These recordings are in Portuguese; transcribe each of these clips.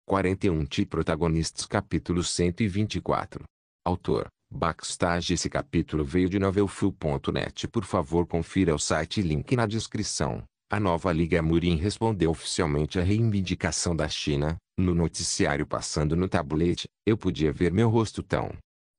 41 Protagonistas Capítulo 124. Autor, Backstage. Esse capítulo veio de novelfull.net. Por favor, confira o site, link na descrição. A nova Liga Murin respondeu oficialmente à reivindicação da China. No noticiário passando no tablet, eu podia ver meu rosto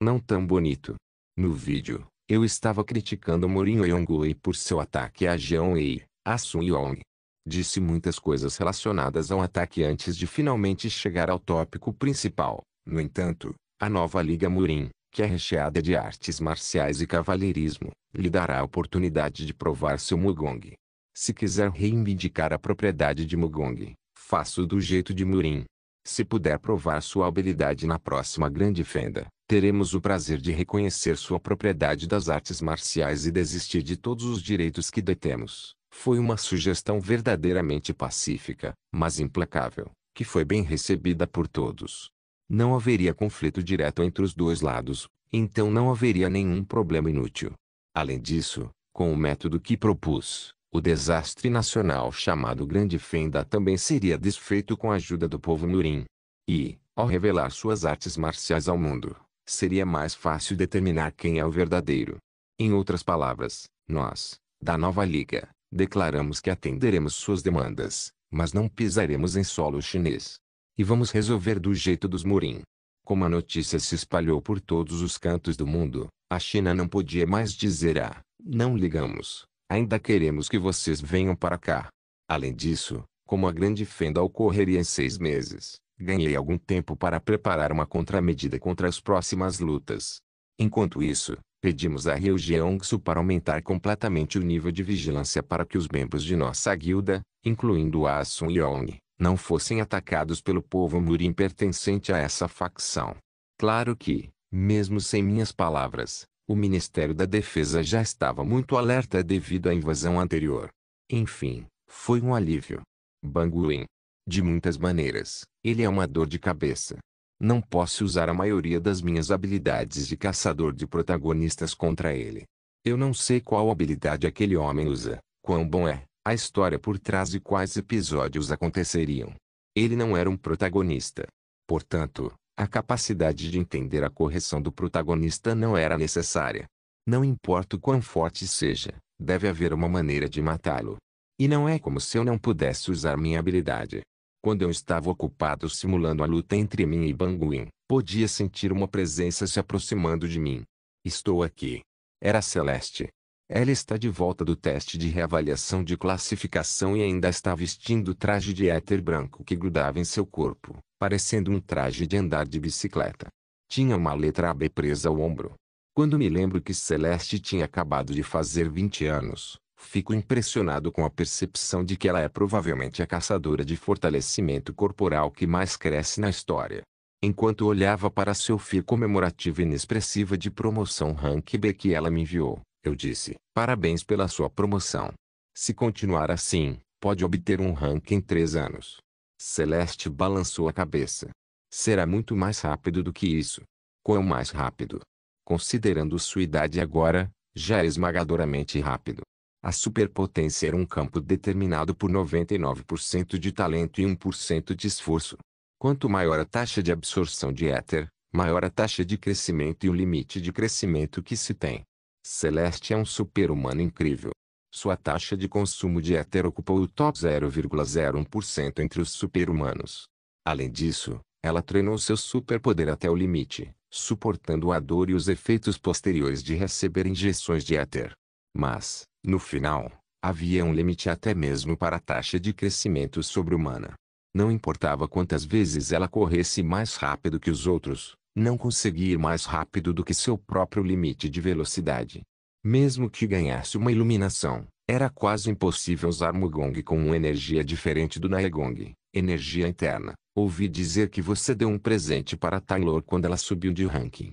não tão bonito. No vídeo, eu estava criticando Murin Yonghui por seu ataque a Jiang Wei, a Sun Yong. Disse muitas coisas relacionadas ao ataque antes de finalmente chegar ao tópico principal. No entanto, a nova Liga Murin, que é recheada de artes marciais e cavalheirismo, lhe dará a oportunidade de provar seu Mugong. Se quiser reivindicar a propriedade de Mugong, faça-o do jeito de Murin. Se puder provar sua habilidade na próxima grande fenda, teremos o prazer de reconhecer sua propriedade das artes marciais e desistir de todos os direitos que detemos. Foi uma sugestão verdadeiramente pacífica, mas implacável, que foi bem recebida por todos. Não haveria conflito direto entre os dois lados, então não haveria nenhum problema inútil. Além disso, com o método que propus, o desastre nacional chamado Grande Fenda também seria desfeito com a ajuda do povo Murin. E, ao revelar suas artes marciais ao mundo, seria mais fácil determinar quem é o verdadeiro. Em outras palavras, nós, da nova Liga, declaramos que atenderemos suas demandas, mas não pisaremos em solo chinês. E vamos resolver do jeito dos Murin. Como a notícia se espalhou por todos os cantos do mundo, a China não podia mais dizer não ligamos, ainda queremos que vocês venham para cá. Além disso, como a grande fenda ocorreria em 6 meses, ganhei algum tempo para preparar uma contramedida contra as próximas lutas. Enquanto isso, pedimos a Ryu Jeongsu para aumentar completamente o nível de vigilância para que os membros de nossa guilda, incluindo a Sun Yong, não fossem atacados pelo povo Murin pertencente a essa facção. Claro que, mesmo sem minhas palavras, o Ministério da Defesa já estava muito alerta devido à invasão anterior. Enfim, foi um alívio. Banguin. De muitas maneiras, ele é uma dor de cabeça. Não posso usar a maioria das minhas habilidades de caçador de protagonistas contra ele. Eu não sei qual habilidade aquele homem usa, quão bom é, a história por trás de quais episódios aconteceriam. Ele não era um protagonista. Portanto, a capacidade de entender a correção do protagonista não era necessária. Não importa o quão forte seja, deve haver uma maneira de matá-lo. E não é como se eu não pudesse usar minha habilidade. Quando eu estava ocupado simulando a luta entre mim e Banguin, podia sentir uma presença se aproximando de mim. Estou aqui. Era Celeste. Ela está de volta do teste de reavaliação de classificação e ainda está vestindo o traje de éter branco que grudava em seu corpo, parecendo um traje de andar de bicicleta. Tinha uma letra AB presa ao ombro. Quando me lembro que Celeste tinha acabado de fazer 20 anos, fico impressionado com a percepção de que ela é provavelmente a caçadora de fortalecimento corporal que mais cresce na história. Enquanto olhava para seu fio comemorativo inexpressiva de promoção Rank B que ela me enviou, eu disse: parabéns pela sua promoção. Se continuar assim, pode obter um rank em 3 anos. Celeste balançou a cabeça. Será muito mais rápido do que isso. Quão mais rápido? Considerando sua idade agora, já é esmagadoramente rápido. A superpotência era um campo determinado por 99% de talento e 1% de esforço. Quanto maior a taxa de absorção de éter, maior a taxa de crescimento e o limite de crescimento que se tem. Celeste é um super-humano incrível. Sua taxa de consumo de éter ocupou o top 0,01% entre os super-humanos. Além disso, ela treinou seu superpoder até o limite, suportando a dor e os efeitos posteriores de receber injeções de éter. Mas, no final, havia um limite até mesmo para a taxa de crescimento sobre-humana. Não importava quantas vezes ela corresse mais rápido que os outros, não conseguia ir mais rápido do que seu próprio limite de velocidade. Mesmo que ganhasse uma iluminação, era quase impossível usar Mugong com uma energia diferente do Naegong, energia interna. Ouvi dizer que você deu um presente para Taylor quando ela subiu de ranking.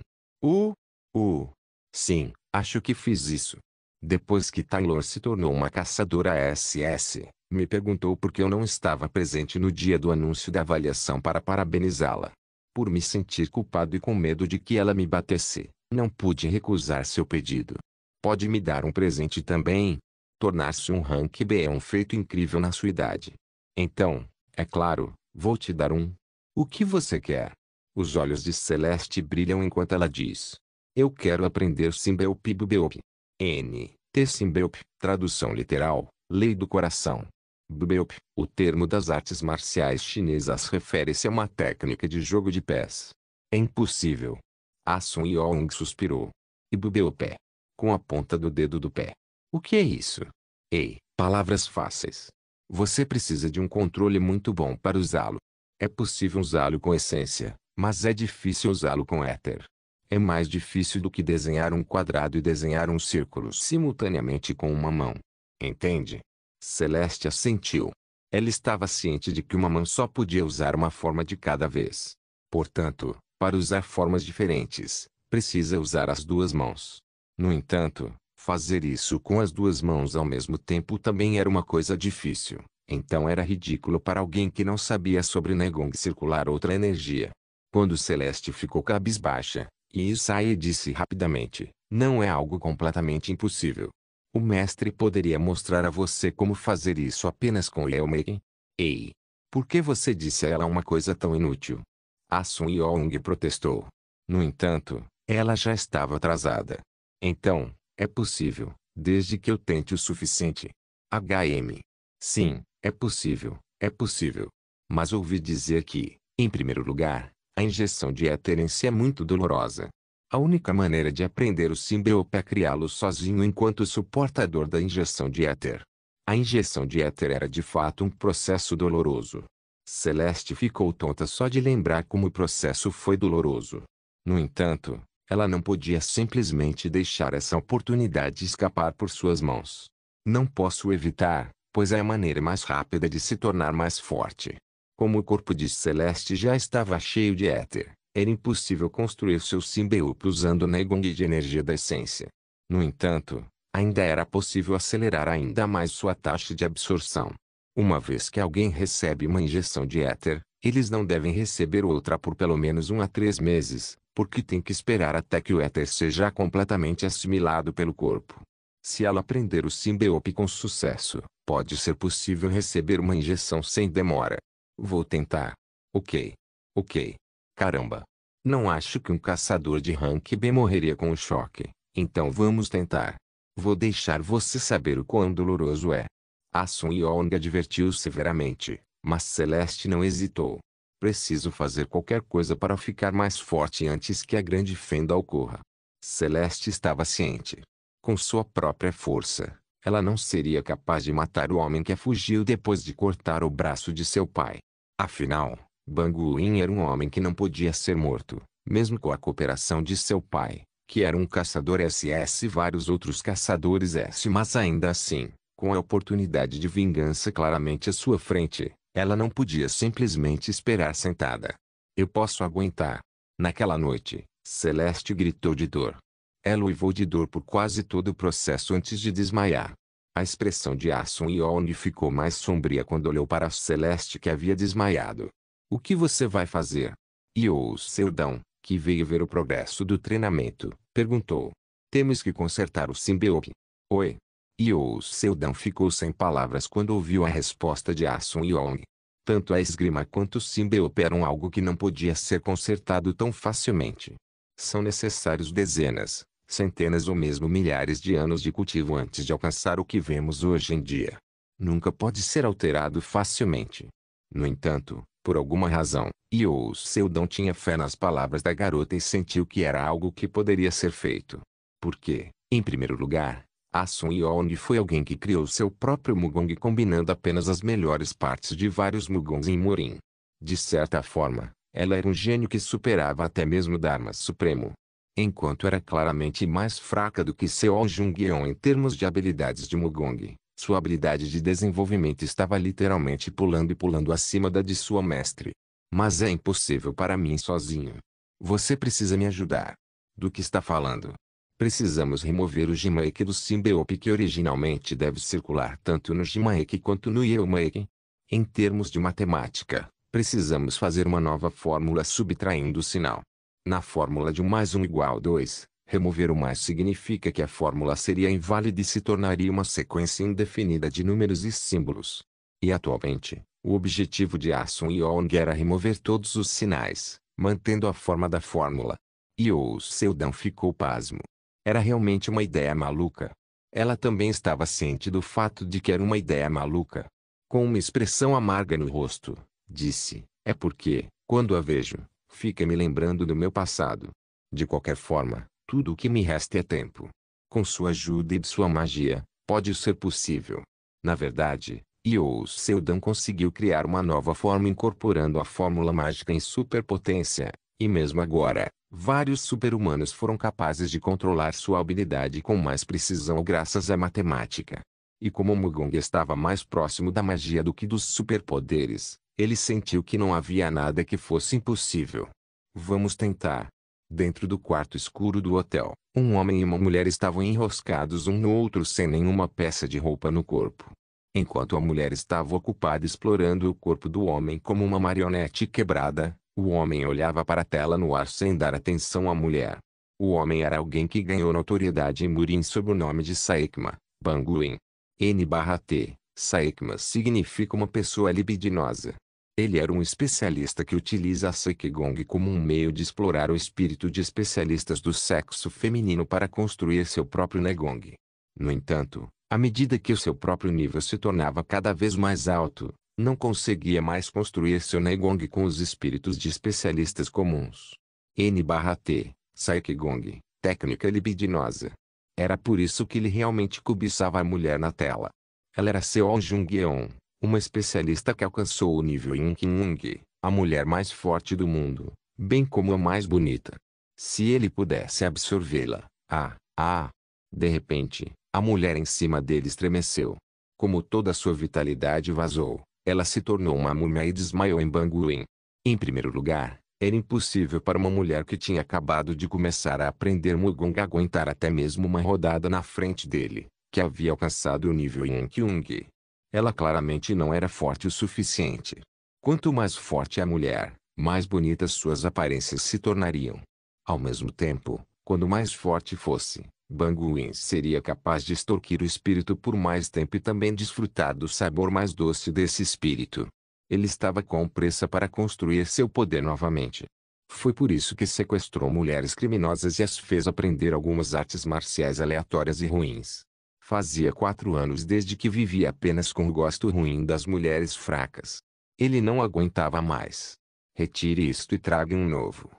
Sim, acho que fiz isso. Depois que Taylor se tornou uma caçadora SS, me perguntou por que eu não estava presente no dia do anúncio da avaliação para parabenizá-la. Por me sentir culpado e com medo de que ela me batesse, não pude recusar seu pedido. Pode me dar um presente também? Tornar-se um rank B é um feito incrível na sua idade. Então, é claro, vou te dar um. O que você quer? Os olhos de Celeste brilham enquanto ela diz. Eu quero aprender Simbeop Bubeop. N.T. Simbeop, tradução literal, lei do coração. Bubeop, o termo das artes marciais chinesas refere-se a uma técnica de jogo de pés. É impossível. Ah Sun Yong suspirou. E Bubeop. Com a ponta do dedo do pé. O que é isso? Ei, palavras fáceis. Você precisa de um controle muito bom para usá-lo. É possível usá-lo com essência, mas é difícil usá-lo com éter. É mais difícil do que desenhar um quadrado e desenhar um círculo simultaneamente com uma mão. Entende? Celeste assentiu. Ela estava ciente de que uma mão só podia usar uma forma de cada vez. Portanto, para usar formas diferentes, precisa usar as duas mãos. No entanto, fazer isso com as duas mãos ao mesmo tempo também era uma coisa difícil. Então era ridículo para alguém que não sabia sobre Negong circular outra energia. Quando Celeste ficou cabisbaixa, Isai disse rapidamente, não é algo completamente impossível. O mestre poderia mostrar a você como fazer isso apenas com Yelmaking? Ei! Por que você disse a ela uma coisa tão inútil? Ah Sun Yong protestou. No entanto, ela já estava atrasada. Então, é possível, desde que eu tente o suficiente. HM. Sim, é possível, é possível. Mas ouvi dizer que, em primeiro lugar, a injeção de éter em si é muito dolorosa. A única maneira de aprender o Simbeop é criá-lo sozinho enquanto suportador da injeção de éter. A injeção de éter era de fato um processo doloroso. Celeste ficou tonta só de lembrar como o processo foi doloroso. No entanto, ela não podia simplesmente deixar essa oportunidade escapar por suas mãos. Não posso evitar, pois é a maneira mais rápida de se tornar mais forte. Como o corpo de Celeste já estava cheio de éter, era impossível construir seu Simbeop usando o Negong de energia da essência. No entanto, ainda era possível acelerar ainda mais sua taxa de absorção. Uma vez que alguém recebe uma injeção de éter, eles não devem receber outra por pelo menos 1 a 3 meses, porque tem que esperar até que o éter seja completamente assimilado pelo corpo. Se ela aprender o Simbeop com sucesso, pode ser possível receber uma injeção sem demora. Vou tentar. Ok. Ok. Caramba. Não acho que um caçador de rank B morreria com o choque, então vamos tentar. Vou deixar você saber o quão doloroso é. Ah Sun Yong advertiu severamente, mas Celeste não hesitou. Preciso fazer qualquer coisa para ficar mais forte antes que a grande fenda ocorra. Celeste estava ciente. Com sua própria força, ela não seria capaz de matar o homem que fugiu depois de cortar o braço de seu pai. Afinal, Banguin era um homem que não podia ser morto, mesmo com a cooperação de seu pai, que era um caçador SS e vários outros caçadores S. Mas ainda assim, com a oportunidade de vingança claramente à sua frente, ela não podia simplesmente esperar sentada. Eu posso aguentar. Naquela noite, Celeste gritou de dor. Ela uivou de dor por quase todo o processo antes de desmaiar. A expressão de Ah Sun Yong ficou mais sombria quando olhou para Celeste que havia desmaiado. O que você vai fazer? Yo Seudão, que veio ver o progresso do treinamento, perguntou. Temos que consertar o Simbeop. Oi. Yo Seudão ficou sem palavras quando ouviu a resposta de Ah Sun Yong. Tanto a esgrima quanto o Simbeop eram algo que não podia ser consertado tão facilmente. São necessários dezenas, centenas ou mesmo milhares de anos de cultivo antes de alcançar o que vemos hoje em dia. Nunca pode ser alterado facilmente. No entanto, por alguma razão, Yo Seudão tinha fé nas palavras da garota e sentiu que era algo que poderia ser feito. Porque, em primeiro lugar, Ah Sun Yong foi alguém que criou seu próprio Mugong combinando apenas as melhores partes de vários Mugongs em Morin. De certa forma, ela era um gênio que superava até mesmo o Dharma Supremo. Enquanto era claramente mais fraca do que Seo Jungyeon em termos de habilidades de Mugong, sua habilidade de desenvolvimento estava literalmente pulando e pulando acima da de sua mestre. Mas é impossível para mim sozinho. Você precisa me ajudar. Do que está falando? Precisamos remover o Jimaeki do Simbeop que originalmente deve circular tanto no Jimaeki quanto no Yelmaeki. Em termos de matemática, precisamos fazer uma nova fórmula subtraindo o sinal. Na fórmula de 1 mais 1 igual 2, remover o mais significa que a fórmula seria inválida e se tornaria uma sequência indefinida de números e símbolos. E atualmente, O objetivo de Asun Yong era remover todos os sinais, mantendo a forma da fórmula. Yeo Seldon ficou pasmo. Era realmente uma ideia maluca. Ela também estava ciente do fato de que era uma ideia maluca. Com uma expressão amarga no rosto, disse: é porque, quando a vejo, fica me lembrando do meu passado. De qualquer forma, tudo o que me resta é tempo. Com sua ajuda e de sua magia, pode ser possível. Na verdade, Yeo Seldon conseguiu criar uma nova forma incorporando a fórmula mágica em superpotência, e mesmo agora, vários super-humanos foram capazes de controlar sua habilidade com mais precisão graças à matemática. E como Mugong estava mais próximo da magia do que dos superpoderes, ele sentiu que não havia nada que fosse impossível. Vamos tentar. Dentro do quarto escuro do hotel, um homem e uma mulher estavam enroscados um no outro sem nenhuma peça de roupa no corpo. Enquanto a mulher estava ocupada explorando o corpo do homem como uma marionete quebrada, o homem olhava para a tela no ar sem dar atenção à mulher. O homem era alguém que ganhou notoriedade em Murin sob o nome de Saekma, Banguin. N/T, Saekma significa uma pessoa libidinosa. Ele era um especialista que utiliza a Sekigong como um meio de explorar o espírito de especialistas do sexo feminino para construir seu próprio Negong. No entanto, à medida que o seu próprio nível se tornava cada vez mais alto, não conseguia mais construir seu Negong com os espíritos de especialistas comuns. N/T, Sekigong, técnica libidinosa. Era por isso que ele realmente cobiçava a mulher na tela. Ela era Seo Jung-yeon, uma especialista que alcançou o nível Yin-Kyung, a mulher mais forte do mundo, bem como a mais bonita. Se ele pudesse absorvê-la, de repente, a mulher em cima dele estremeceu. Como toda sua vitalidade vazou, ela se tornou uma múmia e desmaiou em Banguin. Em primeiro lugar, era impossível para uma mulher que tinha acabado de começar a aprender Mugong aguentar até mesmo uma rodada na frente dele, que havia alcançado o nível Yin-Kyung. Ela claramente não era forte o suficiente. Quanto mais forte a mulher, mais bonitas suas aparências se tornariam. Ao mesmo tempo, quando mais forte fosse, Banguin seria capaz de extorquir o espírito por mais tempo e também desfrutar do sabor mais doce desse espírito. Ele estava com pressa para construir seu poder novamente. Foi por isso que sequestrou mulheres criminosas e as fez aprender algumas artes marciais aleatórias e ruins. Fazia 4 anos desde que vivia apenas com o gosto ruim das mulheres fracas. Ele não aguentava mais. Retire isto e traga um novo.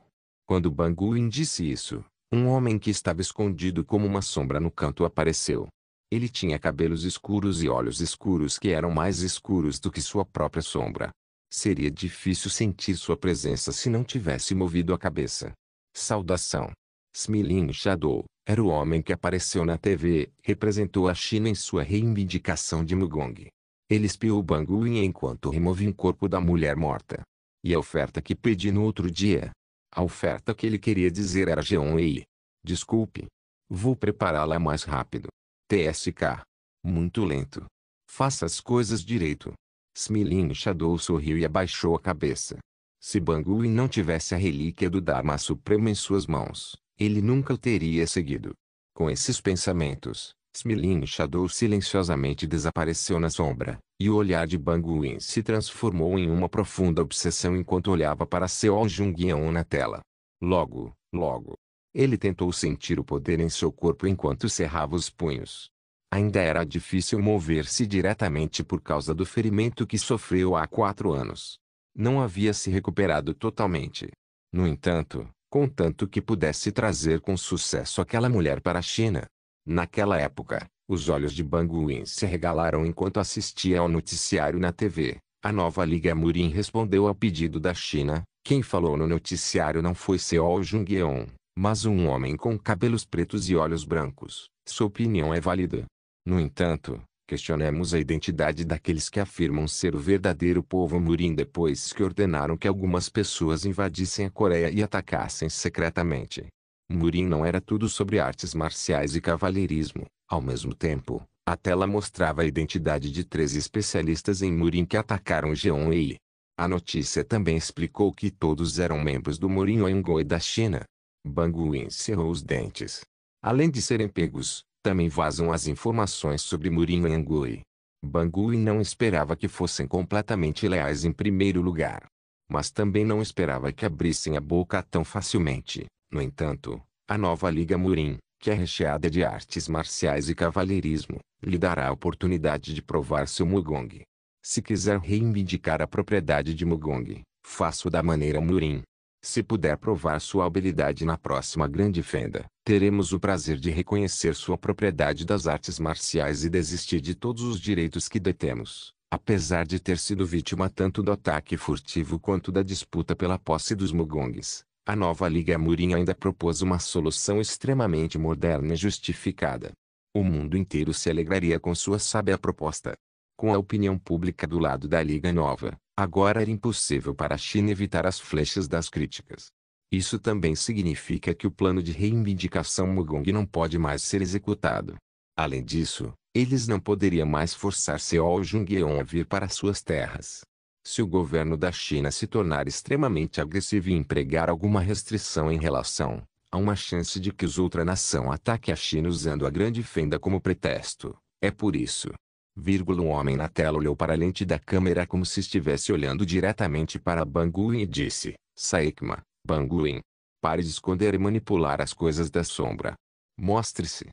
Quando Banguin disse isso, um homem que estava escondido como uma sombra no canto apareceu. Ele tinha cabelos escuros e olhos escuros que eram mais escuros do que sua própria sombra. Seria difícil sentir sua presença se não tivesse movido a cabeça. Saudação. Smilin Shadow, era o homem que apareceu na TV, representou a China em sua reivindicação de Mugong. Ele espiou Banguin enquanto removia o corpo da mulher morta. E a oferta que pedi no outro dia? A oferta que ele queria dizer era Jeon-ei. Desculpe. Vou prepará-la mais rápido. TSK. Muito lento. Faça as coisas direito. Smilin Shadow sorriu e abaixou a cabeça. Se Banguin não tivesse a relíquia do Dharma Supremo em suas mãos, ele nunca o teria seguido. Com esses pensamentos, Smilin Shadow silenciosamente desapareceu na sombra, e o olhar de Banguin se transformou em uma profunda obsessão enquanto olhava para Seo Jung-yeon na tela. Logo, ele tentou sentir o poder em seu corpo enquanto cerrava os punhos. Ainda era difícil mover-se diretamente por causa do ferimento que sofreu há 4 anos. Não havia se recuperado totalmente. No entanto, contanto que pudesse trazer com sucesso aquela mulher para a China. Naquela época, os olhos de Banguin se arregalaram enquanto assistia ao noticiário na TV. A nova Liga Murin respondeu ao pedido da China. Quem falou no noticiário não foi Seo Jung-yeon, mas um homem com cabelos pretos e olhos brancos. Sua opinião é válida. No entanto, questionamos a identidade daqueles que afirmam ser o verdadeiro povo Murin depois que ordenaram que algumas pessoas invadissem a Coreia e atacassem secretamente. Murin não era tudo sobre artes marciais e cavalheirismo. Ao mesmo tempo, a tela mostrava a identidade de 13 especialistas em Murin que atacaram Jeon-ei. A notícia também explicou que todos eram membros do Murin Oingoi da China. Banguin cerrou os dentes. Além de serem pegos, também vazam as informações sobre Murin Oingoi. Banguin não esperava que fossem completamente leais em primeiro lugar. Mas também não esperava que abrissem a boca tão facilmente. No entanto, a nova Liga Murin, que é recheada de artes marciais e cavalheirismo, lhe dará a oportunidade de provar seu Mugong. Se quiser reivindicar a propriedade de Mugong, faça-o da maneira Murin. Se puder provar sua habilidade na próxima grande fenda, teremos o prazer de reconhecer sua propriedade das artes marciais e desistir de todos os direitos que detemos. Apesar de ter sido vítima tanto do ataque furtivo quanto da disputa pela posse dos Mugongs, a nova Liga Murin ainda propôs uma solução extremamente moderna e justificada. O mundo inteiro se alegraria com sua sábia proposta. Com a opinião pública do lado da Liga Nova, agora era impossível para a China evitar as flechas das críticas. Isso também significa que o plano de reivindicação Mugong não pode mais ser executado. Além disso, eles não poderiam mais forçar Seol Jungyeon a vir para suas terras. Se o governo da China se tornar extremamente agressivo e empregar alguma restrição em relação, há uma chance de que os ultranação ataque a China usando a grande fenda como pretexto. É por isso. Um homem na tela olhou para a lente da câmera como se estivesse olhando diretamente para Banguin e disse: Saekma, Banguin. Pare de esconder e manipular as coisas da sombra. Mostre-se.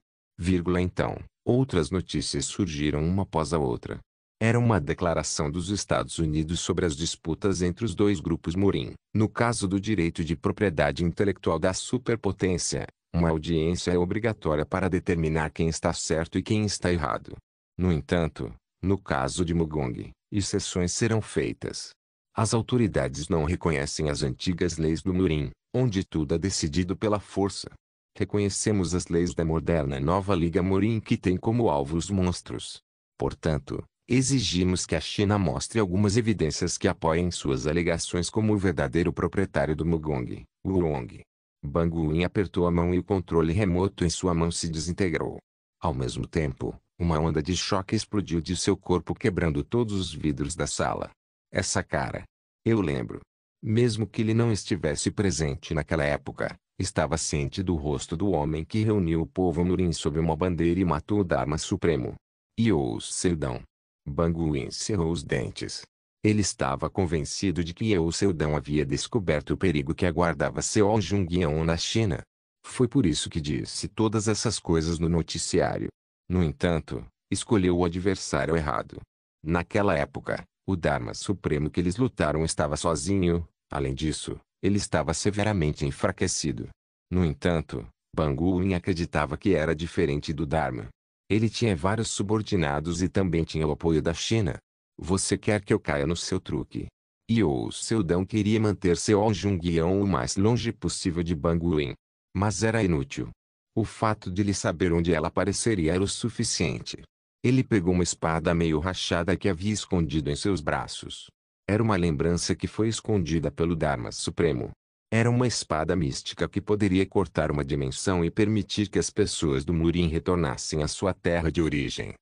Então, outras notícias surgiram uma após a outra. Era uma declaração dos Estados Unidos sobre as disputas entre os dois grupos Murin. No caso do direito de propriedade intelectual da superpotência, uma audiência é obrigatória para determinar quem está certo e quem está errado. No entanto, no caso de Mugong, exceções serão feitas. As autoridades não reconhecem as antigas leis do Murin, onde tudo é decidido pela força. Reconhecemos as leis da moderna nova Liga Murin que tem como alvo os monstros. Portanto, exigimos que a China mostre algumas evidências que apoiem suas alegações como o verdadeiro proprietário do Mugong, Wulong. Banguin apertou a mão e o controle remoto em sua mão se desintegrou. Ao mesmo tempo, uma onda de choque explodiu de seu corpo quebrando todos os vidros da sala. Essa cara. Eu lembro. Mesmo que ele não estivesse presente naquela época, estava ciente do rosto do homem que reuniu o povo Murin sob uma bandeira e matou o Dharma Supremo. Yeou Seldon. Banguin cerrou os dentes. Ele estava convencido de que Yeou Seldon havia descoberto o perigo que aguardava Seol Jungyeon na China. Foi por isso que disse todas essas coisas no noticiário. No entanto, escolheu o adversário errado. Naquela época, o Dharma Supremo que eles lutaram estava sozinho, além disso, ele estava severamente enfraquecido. No entanto, Banguin acreditava que era diferente do Dharma. Ele tinha vários subordinados e também tinha o apoio da China. Você quer que eu caia no seu truque? Yeou Seldon queria manter Seol Jungyeon o mais longe possível de Banguin. Mas era inútil. O fato de ele saber onde ela apareceria era o suficiente. Ele pegou uma espada meio rachada que havia escondido em seus braços. Era uma lembrança que foi escondida pelo Dharma Supremo. Era uma espada mística que poderia cortar uma dimensão e permitir que as pessoas do Murin retornassem à sua terra de origem.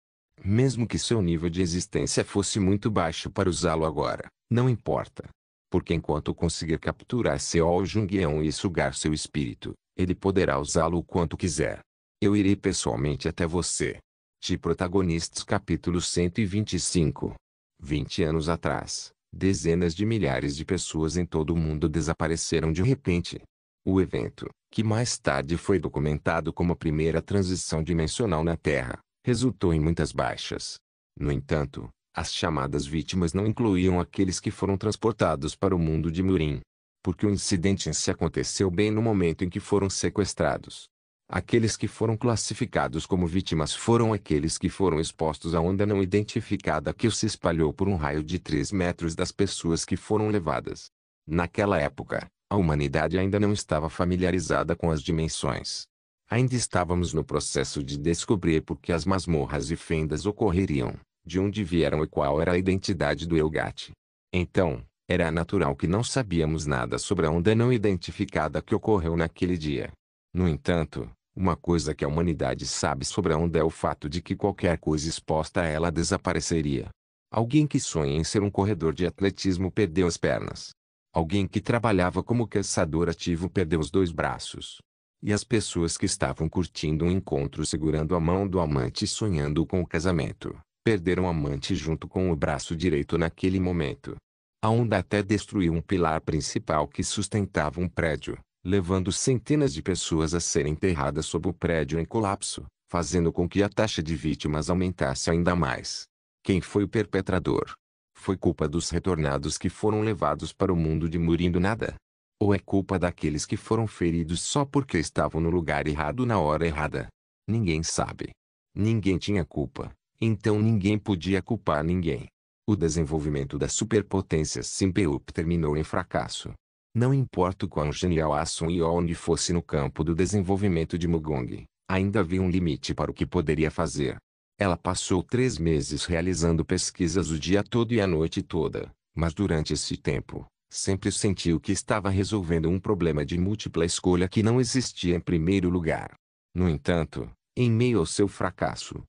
Mesmo que seu nível de existência fosse muito baixo para usá-lo agora, não importa. Porque enquanto conseguir capturar Seol Jungyeon e sugar seu espírito, ele poderá usá-lo o quanto quiser. Eu irei pessoalmente até você. De Protagonistas capítulo 125. 20 anos atrás, dezenas de milhares de pessoas em todo o mundo desapareceram de repente. O evento, que mais tarde foi documentado como a primeira transição dimensional na Terra, resultou em muitas baixas. No entanto, as chamadas vítimas não incluíam aqueles que foram transportados para o mundo de Murin. Porque o incidente em si aconteceu bem no momento em que foram sequestrados. Aqueles que foram classificados como vítimas foram aqueles que foram expostos à onda não identificada que se espalhou por um raio de 3 metros das pessoas que foram levadas. Naquela época, a humanidade ainda não estava familiarizada com as dimensões. Ainda estávamos no processo de descobrir por que as masmorras e fendas ocorreriam, de onde vieram e qual era a identidade do Elgat. Então, era natural que não sabíamos nada sobre a onda não identificada que ocorreu naquele dia. No entanto, uma coisa que a humanidade sabe sobre a onda é o fato de que qualquer coisa exposta a ela desapareceria. Alguém que sonha em ser um corredor de atletismo perdeu as pernas. Alguém que trabalhava como caçador ativo perdeu os 2 braços. E as pessoas que estavam curtindo um encontro segurando a mão do amante e sonhando com o casamento, Perderam amante junto com o braço direito naquele momento. A onda até destruiu um pilar principal que sustentava um prédio, levando centenas de pessoas a serem enterradas sob o prédio em colapso, fazendo com que a taxa de vítimas aumentasse ainda mais. Quem foi o perpetrador? Foi culpa dos retornados que foram levados para o mundo de Murindo nada? Ou é culpa daqueles que foram feridos só porque estavam no lugar errado na hora errada? Ninguém sabe. Ninguém tinha culpa, então ninguém podia culpar ninguém. O desenvolvimento da superpotência Symbiote terminou em fracasso. Não importa o quão genial a Sun Yong fosse no campo do desenvolvimento de Mugong, ainda havia um limite para o que poderia fazer. Ela passou 3 meses realizando pesquisas o dia todo e a noite toda, mas durante esse tempo, sempre sentiu que estava resolvendo um problema de múltipla escolha que não existia em primeiro lugar. No entanto, em meio ao seu fracasso,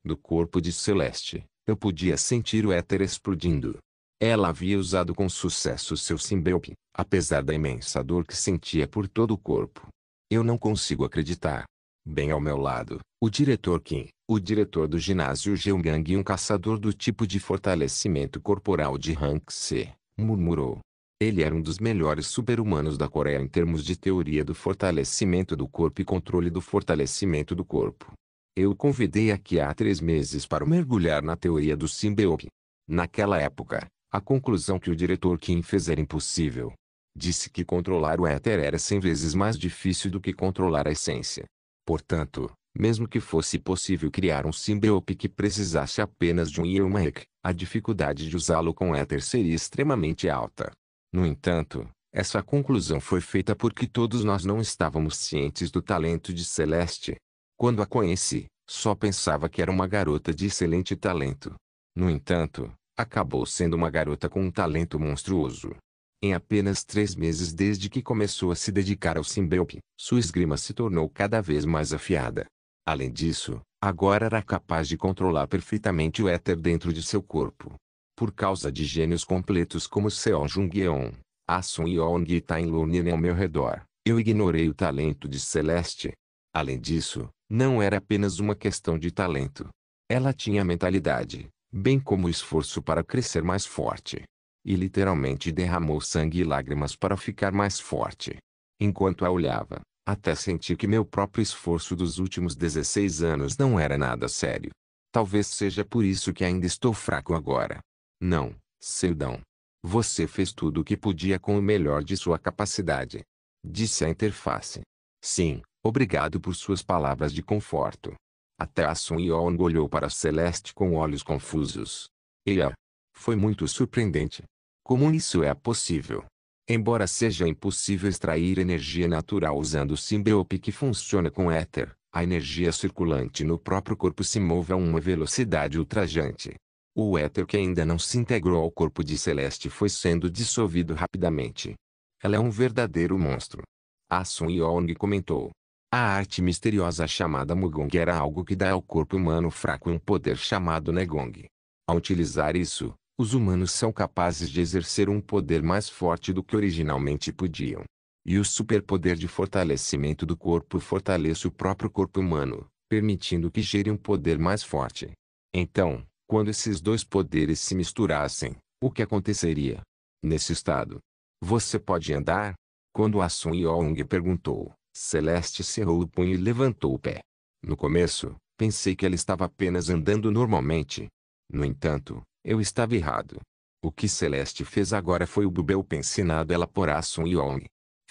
do corpo de Celeste, eu podia sentir o éter explodindo. Ela havia usado com sucesso seu Symbiote, apesar da imensa dor que sentia por todo o corpo. Eu não consigo acreditar. Bem ao meu lado, o diretor Kim, o diretor do ginásio Jeongang e um caçador do tipo de fortalecimento corporal de Rank C, murmurou. Ele era um dos melhores super-humanos da Coreia em termos de teoria do fortalecimento do corpo e controle do fortalecimento do corpo. Eu o convidei aqui há 3 meses para mergulhar na teoria do Symbiote. Naquela época, a conclusão que o diretor Kim fez era impossível. Disse que controlar o éter era 100 vezes mais difícil do que controlar a essência. Portanto, mesmo que fosse possível criar um Symbiote que precisasse apenas de um Yelmake, a dificuldade de usá-lo com éter seria extremamente alta. No entanto, essa conclusão foi feita porque todos nós não estávamos cientes do talento de Celeste. Quando a conheci, só pensava que era uma garota de excelente talento. No entanto, acabou sendo uma garota com um talento monstruoso. Em apenas 3 meses desde que começou a se dedicar ao Symbiote, sua esgrima se tornou cada vez mais afiada. Além disso, agora era capaz de controlar perfeitamente o éter dentro de seu corpo. Por causa de gênios completos como Seo Jung-yeon, Ah Sun-yong e Tai Lunin ao meu redor, eu ignorei o talento de Celeste. Além disso, não era apenas uma questão de talento. Ela tinha mentalidade, bem como esforço para crescer mais forte. E literalmente derramou sangue e lágrimas para ficar mais forte. Enquanto a olhava, até senti que meu próprio esforço dos últimos 16 anos não era nada sério. Talvez seja por isso que ainda estou fraco agora. Não, Seldon. Você fez tudo o que podia com o melhor de sua capacidade. Disse a interface. Sim, obrigado por suas palavras de conforto. Até a Sun Yong olhou para Celeste com olhos confusos. Foi muito surpreendente. Como isso é possível? Embora seja impossível extrair energia natural usando o Symbiote que funciona com éter, a energia circulante no próprio corpo se move a uma velocidade ultrajante. O éter que ainda não se integrou ao corpo de Celeste foi sendo dissolvido rapidamente. Ela é um verdadeiro monstro. Ah Sun Yong comentou. A arte misteriosa chamada Mugong era algo que dá ao corpo humano fraco um poder chamado Negong. Ao utilizar isso, os humanos são capazes de exercer um poder mais forte do que originalmente podiam. E o superpoder de fortalecimento do corpo fortalece o próprio corpo humano, permitindo que gere um poder mais forte. Então, quando esses dois poderes se misturassem, o que aconteceria? Nesse estado, você pode andar? Quando a Sun Yong perguntou, Celeste cerrou o punho e levantou o pé. No começo, pensei que ela estava apenas andando normalmente. No entanto, eu estava errado. O que Celeste fez agora foi o Bubelp ensinado ela por Ah Sun Yong.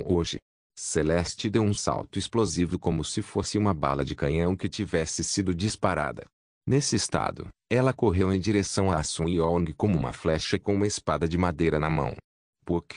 Hoje, Celeste deu um salto explosivo como se fosse uma bala de canhão que tivesse sido disparada. Nesse estado, ela correu em direção a Ah Sun Yong como uma flecha com uma espada de madeira na mão. Puk!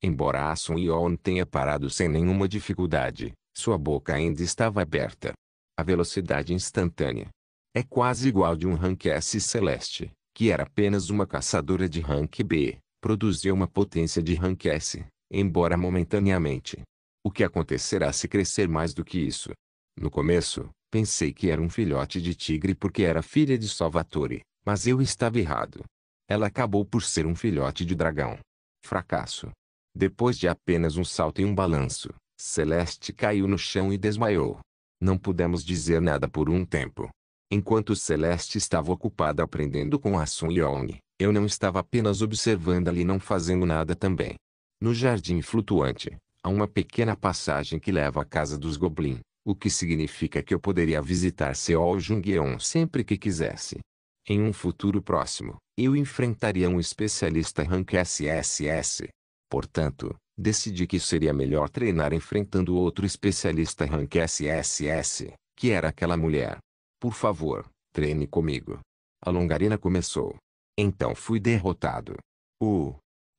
Embora Ah Sun Yong tenha parado sem nenhuma dificuldade, sua boca ainda estava aberta. A velocidade instantânea é quase igual de um Rank S Celeste, que era apenas uma caçadora de Rank B, produziu uma potência de Rank S, embora momentaneamente. O que acontecerá se crescer mais do que isso? No começo, pensei que era um filhote de tigre porque era filha de Salvatore, mas eu estava errado. Ela acabou por ser um filhote de dragão. Fracasso. Depois de apenas um salto e um balanço, Celeste caiu no chão e desmaiou. Não pudemos dizer nada por um tempo. Enquanto Celeste estava ocupada aprendendo com a Sun Yong, eu não estava apenas observando ali e não fazendo nada também. No jardim flutuante, há uma pequena passagem que leva à casa dos Goblin, o que significa que eu poderia visitar Seol Jungyeon sempre que quisesse. Em um futuro próximo, eu enfrentaria um especialista rank SSS. Portanto, decidi que seria melhor treinar enfrentando outro especialista rank SSS, que era aquela mulher. Por favor, treine comigo. A longarina começou. Então fui derrotado.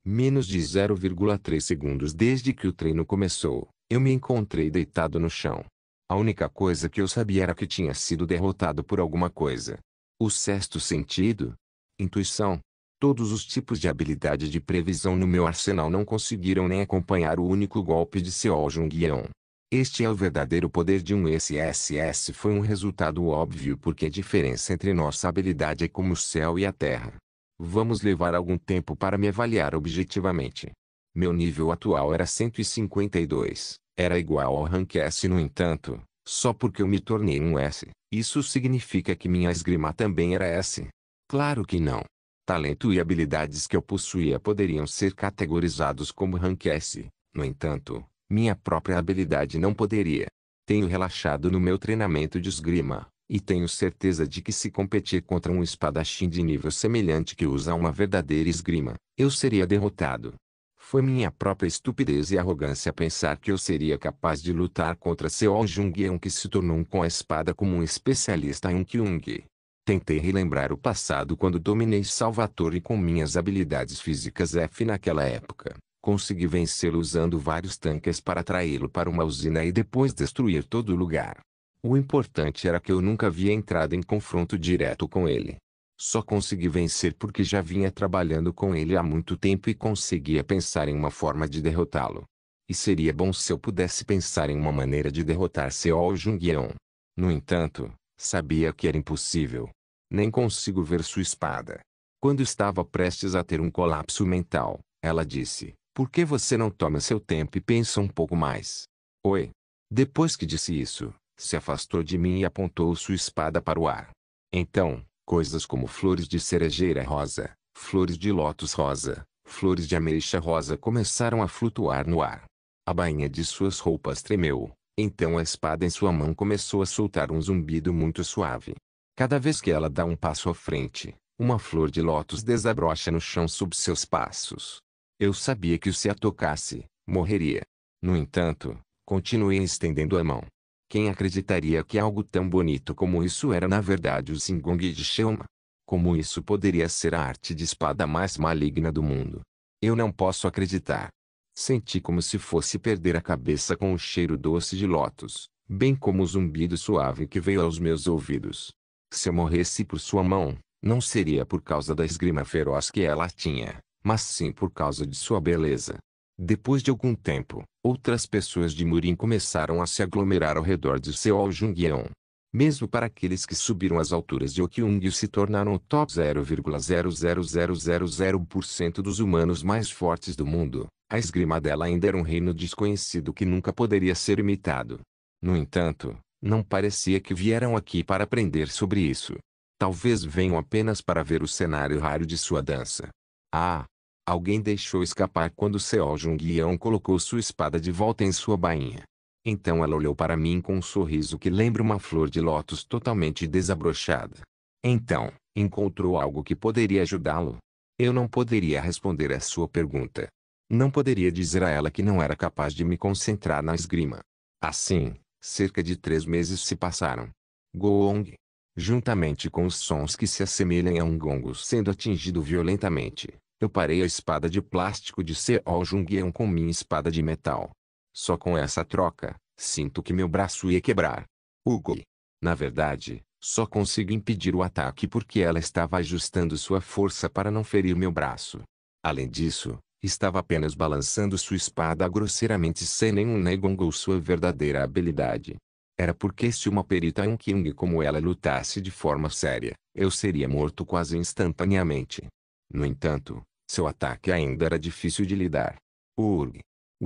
Menos de 0,3 segundos desde que o treino começou, eu me encontrei deitado no chão. A única coisa que eu sabia era que tinha sido derrotado por alguma coisa. O sexto sentido? Intuição. Todos os tipos de habilidade de previsão no meu arsenal não conseguiram nem acompanhar o único golpe de Seol Jungyeon. Este é o verdadeiro poder de um SSS. Foi um resultado óbvio porque a diferença entre nossa habilidade é como o céu e a terra. Vamos levar algum tempo para me avaliar objetivamente. Meu nível atual era 152, era igual ao rank S. No entanto, só porque eu me tornei um S, isso significa que minha esgrima também era S? Claro que não. Talento e habilidades que eu possuía poderiam ser categorizados como rank S, no entanto, minha própria habilidade não poderia. Tenho relaxado no meu treinamento de esgrima, e tenho certeza de que se competir contra um espadachim de nível semelhante que usa uma verdadeira esgrima, eu seria derrotado. Foi minha própria estupidez e arrogância pensar que eu seria capaz de lutar contra Seol Jungyeon, que se tornou com a espada como um especialista em Kyung. Tentei relembrar o passado quando dominei Salvatore com minhas habilidades físicas F naquela época. Consegui vencê-lo usando vários tanques para atraí-lo para uma usina e depois destruir todo o lugar. O importante era que eu nunca havia entrado em confronto direto com ele. Só consegui vencer porque já vinha trabalhando com ele há muito tempo e conseguia pensar em uma forma de derrotá-lo. E seria bom se eu pudesse pensar em uma maneira de derrotar Seol Jungyeon. No entanto, sabia que era impossível. Nem consigo ver sua espada. Quando estava prestes a ter um colapso mental, ela disse: "Por que você não toma seu tempo e pensa um pouco mais?" Oi. Depois que disse isso, se afastou de mim e apontou sua espada para o ar. Então, coisas como flores de cerejeira rosa, flores de lótus rosa, flores de ameixa rosa começaram a flutuar no ar. A bainha de suas roupas tremeu, então a espada em sua mão começou a soltar um zumbido muito suave. Cada vez que ela dá um passo à frente, uma flor de lótus desabrocha no chão sob seus passos. Eu sabia que se a tocasse, morreria. No entanto, continuei estendendo a mão. Quem acreditaria que algo tão bonito como isso era na verdade o Singong de Sheoma? Como isso poderia ser a arte de espada mais maligna do mundo? Eu não posso acreditar. Senti como se fosse perder a cabeça com o cheiro doce de lótus, bem como o zumbido suave que veio aos meus ouvidos. Se eu morresse por sua mão, não seria por causa da esgrima feroz que ela tinha, mas sim por causa de sua beleza. Depois de algum tempo, outras pessoas de Murin começaram a se aglomerar ao redor de Seol Jungyeon. Mesmo para aqueles que subiram às alturas de Okyung e se tornaram o top 0,00000% dos humanos mais fortes do mundo, a esgrima dela ainda era um reino desconhecido que nunca poderia ser imitado. No entanto, não parecia que vieram aqui para aprender sobre isso. Talvez venham apenas para ver o cenário raro de sua dança. Ah! Alguém deixou escapar quando Seol Jungyeon colocou sua espada de volta em sua bainha. Então ela olhou para mim com um sorriso que lembra uma flor de lótus totalmente desabrochada. Então, encontrou algo que poderia ajudá-lo? Eu não poderia responder a sua pergunta. Não poderia dizer a ela que não era capaz de me concentrar na esgrima. Assim, cerca de 3 meses se passaram. Goong. Juntamente com os sons que se assemelham a um gongo sendo atingido violentamente, eu parei a espada de plástico de Seol Jungyeon com minha espada de metal. Só com essa troca, sinto que meu braço ia quebrar. Ugo. Na verdade, só consigo impedir o ataque porque ela estava ajustando sua força para não ferir meu braço. Além disso, estava apenas balançando sua espada grosseiramente sem nenhum negongo ou sua verdadeira habilidade. Era porque se uma perita em Kyung como ela lutasse de forma séria, eu seria morto quase instantaneamente. No entanto, seu ataque ainda era difícil de lidar. O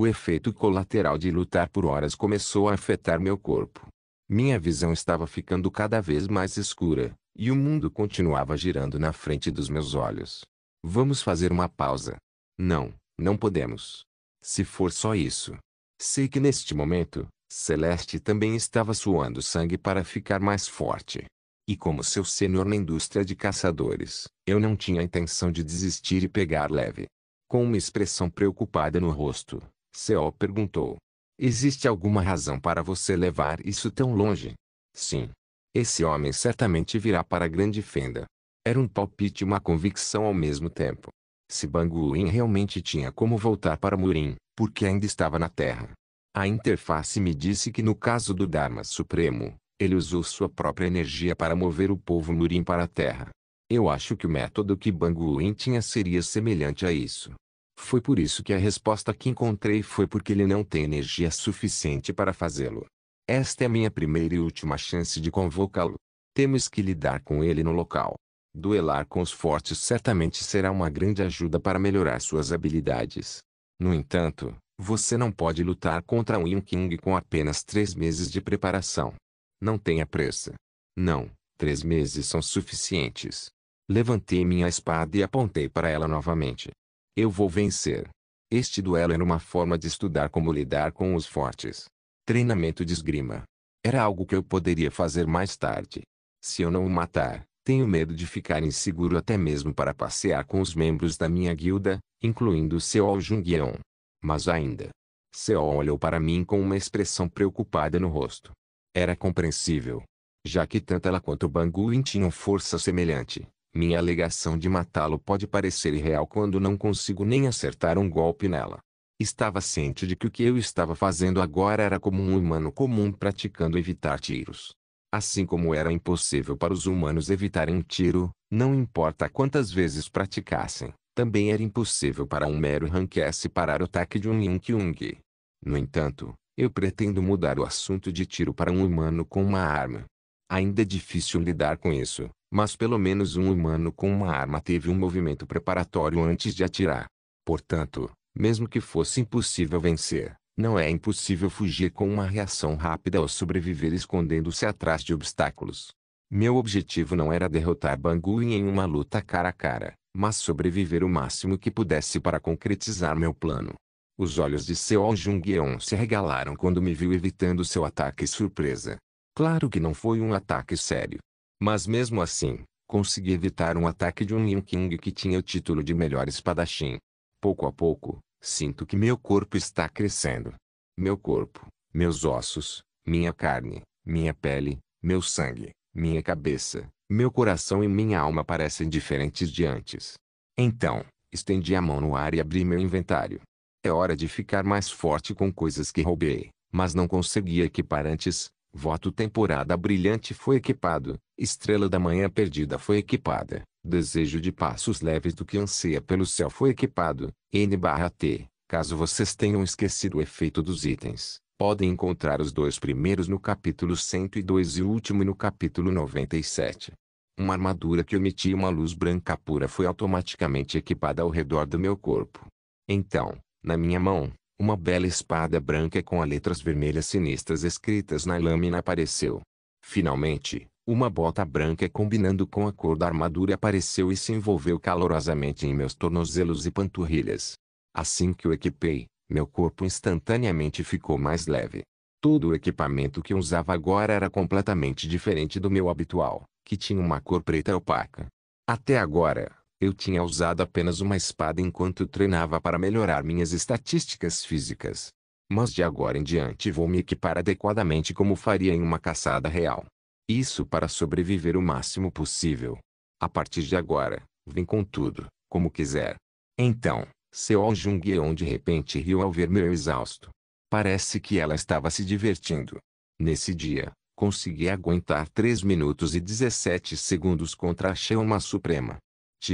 efeito colateral de lutar por horas começou a afetar meu corpo. Minha visão estava ficando cada vez mais escura, e o mundo continuava girando na frente dos meus olhos. Vamos fazer uma pausa. Não, não podemos. Se for só isso. Sei que neste momento, Celeste também estava suando sangue para ficar mais forte. E como seu sênior na indústria de caçadores, eu não tinha a intenção de desistir e pegar leve. Com uma expressão preocupada no rosto, Seol perguntou: existe alguma razão para você levar isso tão longe? Sim. Esse homem certamente virá para a Grande Fenda. Era um palpite e uma convicção ao mesmo tempo. Se Banguin realmente tinha como voltar para Murim, porque ainda estava na Terra. A interface me disse que no caso do Dharma Supremo, ele usou sua própria energia para mover o povo Murim para a Terra. Eu acho que o método que Banguin tinha seria semelhante a isso. Foi por isso que a resposta que encontrei foi porque ele não tem energia suficiente para fazê-lo. Esta é a minha primeira e última chance de convocá-lo. Temos que lidar com ele no local. Duelar com os fortes certamente será uma grande ajuda para melhorar suas habilidades. No entanto, você não pode lutar contra um Yin com apenas 3 meses de preparação. Não tenha pressa. Não, 3 meses são suficientes. Levantei minha espada e apontei para ela novamente. Eu vou vencer. Este duelo era uma forma de estudar como lidar com os fortes. Treinamento de esgrima. Era algo que eu poderia fazer mais tarde. Se eu não o matar, tenho medo de ficar inseguro até mesmo para passear com os membros da minha guilda, incluindo Seol Jungyeon. Mas ainda. Seol olhou para mim com uma expressão preocupada no rosto. Era compreensível. Já que tanto ela quanto Banguin tinham força semelhante, minha alegação de matá-lo pode parecer irreal quando não consigo nem acertar um golpe nela. Estava ciente de que o que eu estava fazendo agora era como um humano comum praticando evitar tiros. Assim como era impossível para os humanos evitarem um tiro, não importa quantas vezes praticassem, também era impossível para um mero Hankies parar o ataque de um Yinkyung. No entanto, eu pretendo mudar o assunto de tiro para um humano com uma arma. Ainda é difícil lidar com isso, mas pelo menos um humano com uma arma teve um movimento preparatório antes de atirar. Portanto, mesmo que fosse impossível vencer, não é impossível fugir com uma reação rápida ou sobreviver escondendo-se atrás de obstáculos. Meu objetivo não era derrotar Banguin em uma luta cara a cara, mas sobreviver o máximo que pudesse para concretizar meu plano. Os olhos de Seol Jungyeon se arregalaram quando me viu evitando seu ataque surpresa. Claro que não foi um ataque sério. Mas mesmo assim, consegui evitar um ataque de um Yin que tinha o título de melhor espadachim. Pouco a pouco, sinto que meu corpo está crescendo. Meu corpo, meus ossos, minha carne, minha pele, meu sangue, minha cabeça, meu coração e minha alma parecem diferentes de antes. Então, estendi a mão no ar e abri meu inventário. É hora de ficar mais forte com coisas que roubei, mas não consegui equipar antes. Voto temporada brilhante foi equipado, estrela da manhã perdida foi equipada, desejo de passos leves do que anseia pelo céu foi equipado, N/T. Caso vocês tenham esquecido o efeito dos itens, podem encontrar os 2 primeiros no capítulo 102 e o último no capítulo 97. Uma armadura que emitia uma luz branca pura foi automaticamente equipada ao redor do meu corpo. Então, na minha mão, uma bela espada branca com letras vermelhas sinistras escritas na lâmina apareceu. Finalmente, uma bota branca combinando com a cor da armadura apareceu e se envolveu calorosamente em meus tornozelos e panturrilhas. Assim que o equipei, meu corpo instantaneamente ficou mais leve. Todo o equipamento que usava agora era completamente diferente do meu habitual, que tinha uma cor preta opaca. Até agora, eu tinha usado apenas uma espada enquanto treinava para melhorar minhas estatísticas físicas. Mas de agora em diante vou me equipar adequadamente como faria em uma caçada real. Isso para sobreviver o máximo possível. A partir de agora, vem com tudo, como quiser. Então, Seol Jungyeon de repente riu ao ver meu exausto. Parece que ela estava se divertindo. Nesse dia, consegui aguentar 3 minutos e 17 segundos contra a Sheoma Suprema.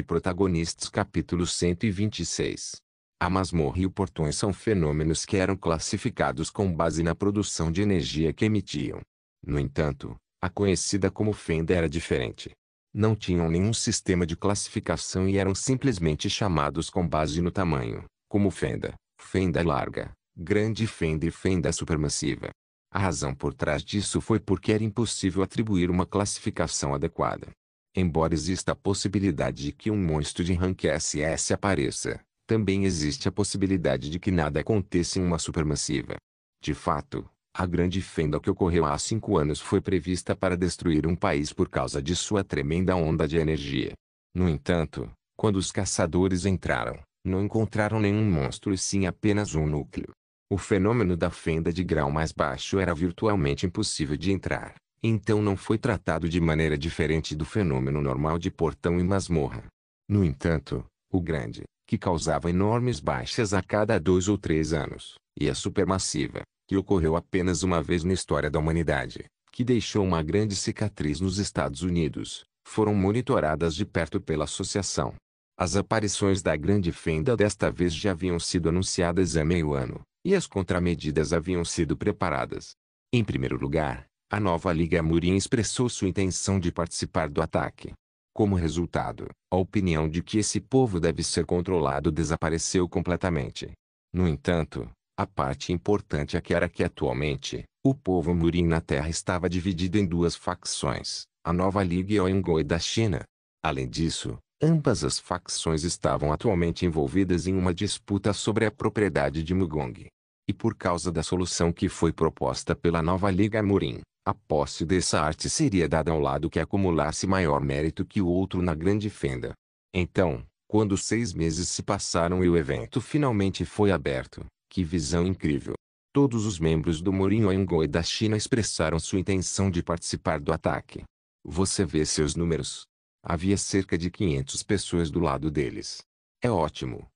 Protagonistas capítulo 126. A masmorra e o portões são fenômenos que eram classificados com base na produção de energia que emitiam. No entanto, a conhecida como fenda era diferente. Não tinham nenhum sistema de classificação e eram simplesmente chamados com base no tamanho, como fenda, fenda larga, grande fenda e fenda supermassiva. A razão por trás disso foi porque era impossível atribuir uma classificação adequada. Embora exista a possibilidade de que um monstro de rank SS apareça, também existe a possibilidade de que nada aconteça em uma supermassiva. De fato, a grande fenda que ocorreu há 5 anos foi prevista para destruir um país por causa de sua tremenda onda de energia. No entanto, quando os caçadores entraram, não encontraram nenhum monstro e sim apenas um núcleo. O fenômeno da fenda de grau mais baixo era virtualmente impossível de entrar, então não foi tratado de maneira diferente do fenômeno normal de portão e masmorra. No entanto, o grande, que causava enormes baixas a cada 2 ou 3 anos, e a supermassiva, que ocorreu apenas uma vez na história da humanidade, que deixou uma grande cicatriz nos Estados Unidos, foram monitoradas de perto pela associação. As aparições da grande fenda desta vez já haviam sido anunciadas há meio ano, e as contramedidas haviam sido preparadas. Em primeiro lugar, a nova Liga Murin expressou sua intenção de participar do ataque. Como resultado, a opinião de que esse povo deve ser controlado desapareceu completamente. No entanto, a parte importante é que era que atualmente, o povo Murin na Terra estava dividido em 2 facções, a nova Liga Yongoi da China. Além disso, ambas as facções estavam atualmente envolvidas em uma disputa sobre a propriedade de Mugong. E por causa da solução que foi proposta pela nova Liga Murin, a posse dessa arte seria dada ao lado que acumulasse maior mérito que o outro na grande fenda. Então, quando 6 meses se passaram e o evento finalmente foi aberto, que visão incrível! Todos os membros do Murin Yongoi da China expressaram sua intenção de participar do ataque. Você vê seus números? Havia cerca de 500 pessoas do lado deles. É ótimo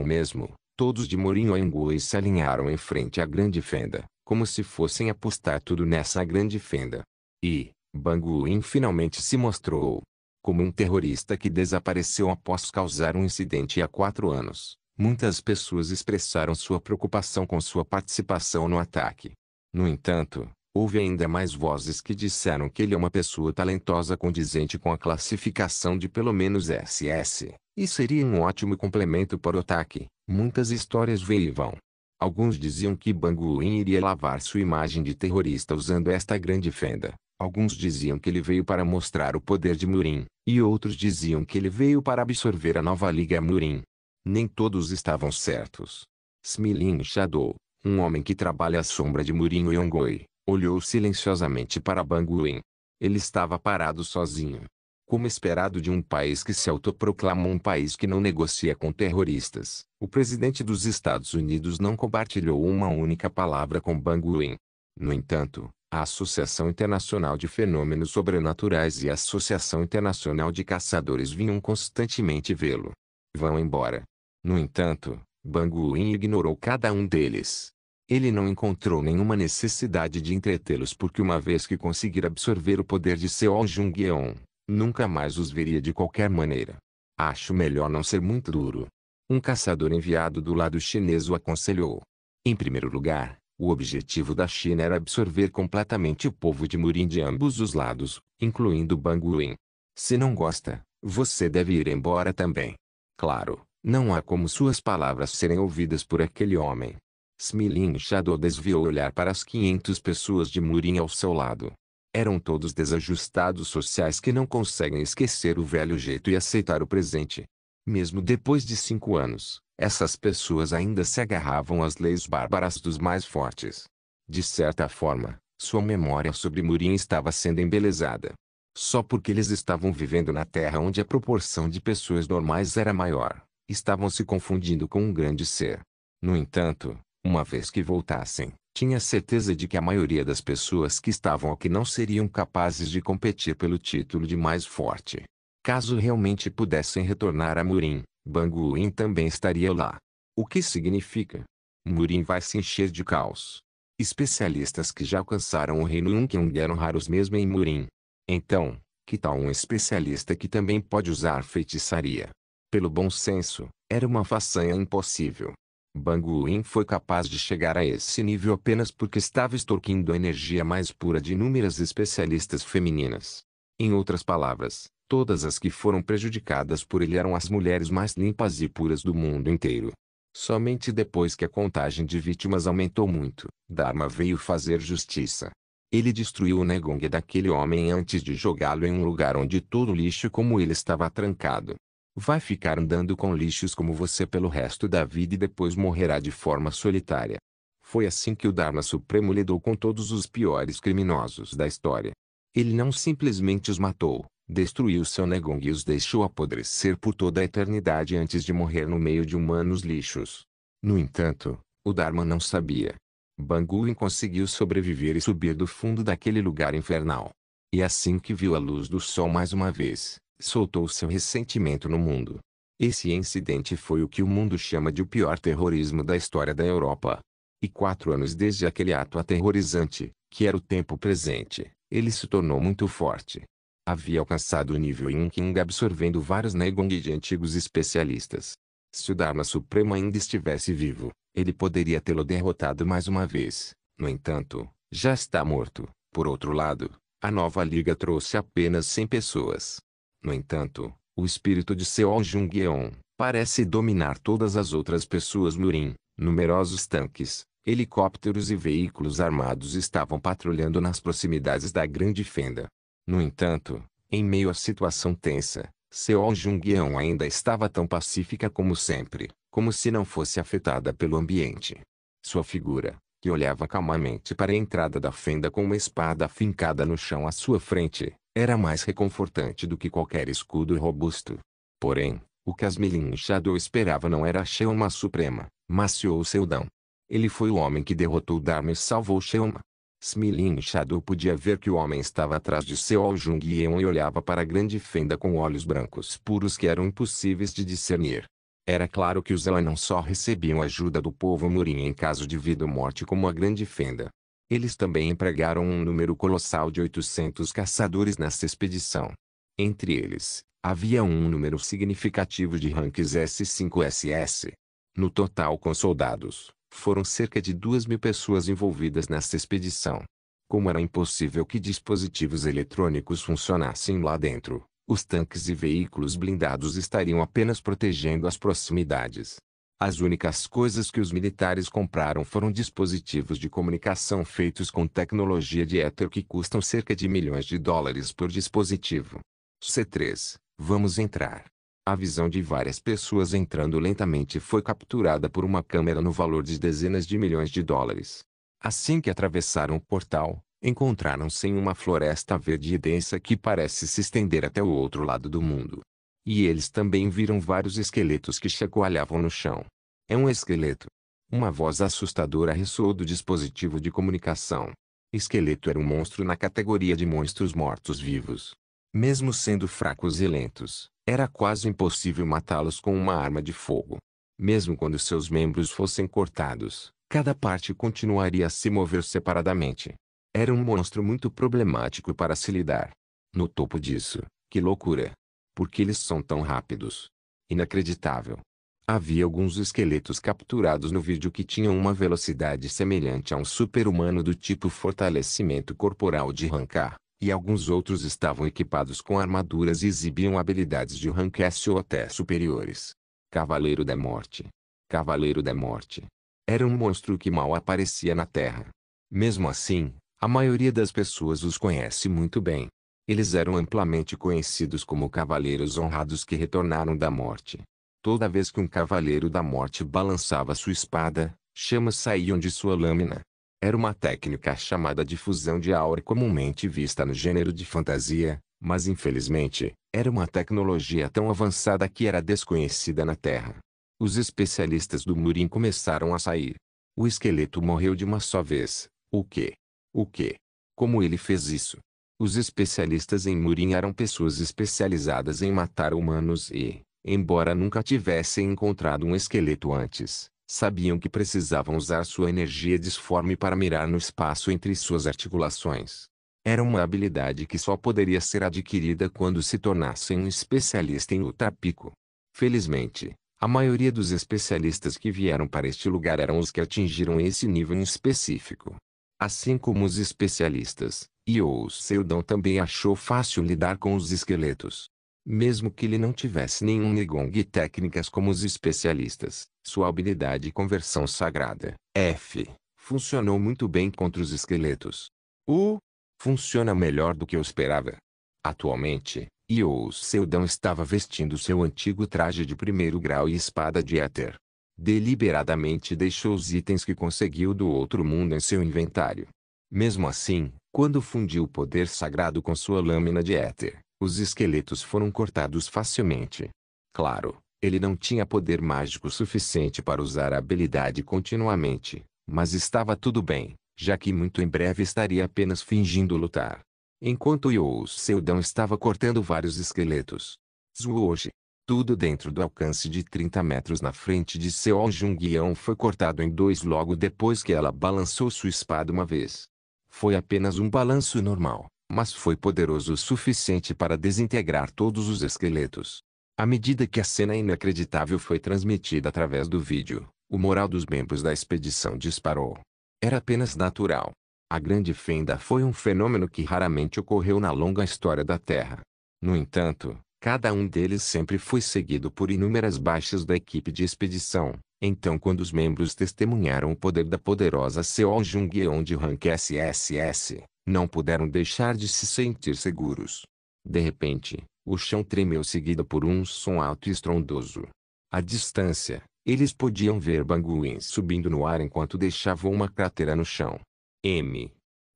mesmo. Todos de Murin Yongoi se alinharam em frente à grande fenda, como se fossem apostar tudo nessa grande fenda. E, Banguin finalmente se mostrou como um terrorista que desapareceu após causar um incidente há 4 anos. Muitas pessoas expressaram sua preocupação com sua participação no ataque. No entanto, houve ainda mais vozes que disseram que ele é uma pessoa talentosa condizente com a classificação de pelo menos SS, e seria um ótimo complemento para o ataque. Muitas histórias veivam. Alguns diziam que Banguin iria lavar sua imagem de terrorista usando esta grande fenda. Alguns diziam que ele veio para mostrar o poder de Murin, e outros diziam que ele veio para absorver a nova Liga Murin. Nem todos estavam certos. Smilin Shadow, um homem que trabalha à sombra de Murin Yongoi, olhou silenciosamente para Banguin. Ele estava parado sozinho. Como esperado de um país que se autoproclamou um país que não negocia com terroristas, o presidente dos Estados Unidos não compartilhou uma única palavra com Banguin. No entanto, a Associação Internacional de Fenômenos Sobrenaturais e a Associação Internacional de Caçadores vinham constantemente vê-lo. Vão embora. No entanto, Banguin ignorou cada um deles. Ele não encontrou nenhuma necessidade de entretê-los porque uma vez que conseguir absorver o poder de Seo Jung-yeon, nunca mais os veria de qualquer maneira. Acho melhor não ser muito duro. Um caçador enviado do lado chinês o aconselhou. Em primeiro lugar, o objetivo da China era absorver completamente o povo de Murin de ambos os lados, incluindo Banguin. Se não gosta, você deve ir embora também. Claro, não há como suas palavras serem ouvidas por aquele homem. Smilin Shadow desviou o olhar para as 500 pessoas de Murin ao seu lado. Eram todos desajustados sociais que não conseguem esquecer o velho jeito e aceitar o presente. Mesmo depois de 5 anos, essas pessoas ainda se agarravam às leis bárbaras dos mais fortes. De certa forma, sua memória sobre Murin estava sendo embelezada. Só porque eles estavam vivendo na Terra onde a proporção de pessoas normais era maior, estavam se confundindo com um grande ser. No entanto, uma vez que voltassem, tinha certeza de que a maioria das pessoas que estavam aqui não seriam capazes de competir pelo título de mais forte. Caso realmente pudessem retornar a Murin, Banguin também estaria lá. O que significa? Murin vai se encher de caos. Especialistas que já alcançaram o reino Yunkyung eram raros mesmo em Murin. Então, que tal um especialista que também pode usar feitiçaria? Pelo bom senso, era uma façanha impossível. Banguin foi capaz de chegar a esse nível apenas porque estava extorquindo a energia mais pura de inúmeras especialistas femininas. Em outras palavras, todas as que foram prejudicadas por ele eram as mulheres mais limpas e puras do mundo inteiro. Somente depois que a contagem de vítimas aumentou muito, Dharma veio fazer justiça. Ele destruiu o Negonga daquele homem antes de jogá-lo em um lugar onde todo lixo como ele estava trancado. Vai ficar andando com lixos como você pelo resto da vida e depois morrerá de forma solitária. Foi assim que o Dharma Supremo lidou com todos os piores criminosos da história. Ele não simplesmente os matou, destruiu seu Negonga e os deixou apodrecer por toda a eternidade antes de morrer no meio de humanos lixos. No entanto, o Dharma não sabia. Banguin conseguiu sobreviver e subir do fundo daquele lugar infernal. E assim que viu a luz do sol mais uma vez, soltou seu ressentimento no mundo. Esse incidente foi o que o mundo chama de o pior terrorismo da história da Europa. E 4 anos desde aquele ato aterrorizante, que era o tempo presente, ele se tornou muito forte. Havia alcançado o nível Yin absorvendo vários Negongi de antigos especialistas. Se o Dharma Supremo ainda estivesse vivo, ele poderia tê-lo derrotado mais uma vez. No entanto, já está morto. Por outro lado, a nova liga trouxe apenas 100 pessoas. No entanto, o espírito de Seol Jung-yeon parece dominar todas as outras pessoas Murin. Numerosos tanques, helicópteros e veículos armados estavam patrulhando nas proximidades da Grande Fenda. No entanto, em meio à situação tensa, Seol Jung-yeon ainda estava tão pacífica como sempre, como se não fosse afetada pelo ambiente. Sua figura, que olhava calmamente para a entrada da fenda com uma espada fincada no chão à sua frente, era mais reconfortante do que qualquer escudo robusto. Porém, o que Asmilin Shadow esperava não era a Sheoma Suprema, mas Xiou Seudão. Ele foi o homem que derrotou Dharma e salvou Sheoma. Smilin Shadow podia ver que o homem estava atrás de Seol Jung-yeon e olhava para a grande fenda com olhos brancos puros que eram impossíveis de discernir. Era claro que os Ela não só recebiam ajuda do povo Murin em caso de vida ou morte como a grande fenda. Eles também empregaram um número colossal de 800 caçadores nesta expedição. Entre eles, havia um número significativo de ranks S5SS. No total com soldados, foram cerca de 2.000 pessoas envolvidas nesta expedição. Como era impossível que dispositivos eletrônicos funcionassem lá dentro, os tanques e veículos blindados estariam apenas protegendo as proximidades. As únicas coisas que os militares compraram foram dispositivos de comunicação feitos com tecnologia de éter que custam cerca de milhões de dólares por dispositivo. C3, vamos entrar. A visão de várias pessoas entrando lentamente foi capturada por uma câmera no valor de dezenas de milhões de dólares. Assim que atravessaram o portal, encontraram-se em uma floresta verde e densa que parece se estender até o outro lado do mundo. E eles também viram vários esqueletos que chacoalhavam no chão. É um esqueleto. Uma voz assustadora ressoou do dispositivo de comunicação. Esqueleto era um monstro na categoria de monstros mortos-vivos. Mesmo sendo fracos e lentos, era quase impossível matá-los com uma arma de fogo. Mesmo quando seus membros fossem cortados, cada parte continuaria a se mover separadamente. Era um monstro muito problemático para se lidar. No topo disso, que loucura! Por que eles são tão rápidos? Inacreditável. Havia alguns esqueletos capturados no vídeo que tinham uma velocidade semelhante a um super-humano do tipo fortalecimento corporal de Rankar, e alguns outros estavam equipados com armaduras e exibiam habilidades de rank S ou até superiores. Cavaleiro da Morte. Cavaleiro da Morte. Era um monstro que mal aparecia na Terra. Mesmo assim, a maioria das pessoas os conhece muito bem. Eles eram amplamente conhecidos como cavaleiros honrados que retornaram da morte. Toda vez que um cavaleiro da morte balançava sua espada, chamas saíam de sua lâmina. Era uma técnica chamada de fusão de aura comumente vista no gênero de fantasia, mas infelizmente, era uma tecnologia tão avançada que era desconhecida na Terra. Os especialistas do Murin começaram a sair. O esqueleto morreu de uma só vez. O quê? O quê? Como ele fez isso? Os especialistas em Murin eram pessoas especializadas em matar humanos e, embora nunca tivessem encontrado um esqueleto antes, sabiam que precisavam usar sua energia disforme para mirar no espaço entre suas articulações. Era uma habilidade que só poderia ser adquirida quando se tornassem um especialista em ultrapico. Felizmente, a maioria dos especialistas que vieram para este lugar eram os que atingiram esse nível em específico. Assim como os especialistas, Xiou Seudão também achou fácil lidar com os esqueletos. Mesmo que ele não tivesse nenhum Negong e técnicas como os especialistas, Sua habilidade de conversão sagrada, F, funcionou muito bem contra os esqueletos. U, funciona melhor do que eu esperava. Atualmente, Io Seldon estava vestindo seu antigo traje de primeiro grau e espada de éter. Deliberadamente deixou os itens que conseguiu do outro mundo em seu inventário. Mesmo assim, quando fundiu o poder sagrado com sua lâmina de éter, os esqueletos foram cortados facilmente. Claro, ele não tinha poder mágico suficiente para usar a habilidade continuamente, mas estava tudo bem, já que muito em breve estaria apenas fingindo lutar. Enquanto Io Seldon estava cortando vários esqueletos. Zuoji. Tudo dentro do alcance de 30 metros na frente de Seo Jung-yeon foi cortado em dois logo depois que ela balançou sua espada uma vez. Foi apenas um balanço normal, mas foi poderoso o suficiente para desintegrar todos os esqueletos. À medida que a cena inacreditável foi transmitida através do vídeo, o moral dos membros da expedição disparou. Era apenas natural. A Grande Fenda foi um fenômeno que raramente ocorreu na longa história da Terra. No entanto, cada um deles sempre foi seguido por inúmeras baixas da equipe de expedição. Então quando os membros testemunharam o poder da poderosa Seo Jung-yeon de rank SSS, não puderam deixar de se sentir seguros. De repente, o chão tremeu seguido por um som alto e estrondoso. À distância, eles podiam ver Banguin subindo no ar enquanto deixavam uma cratera no chão.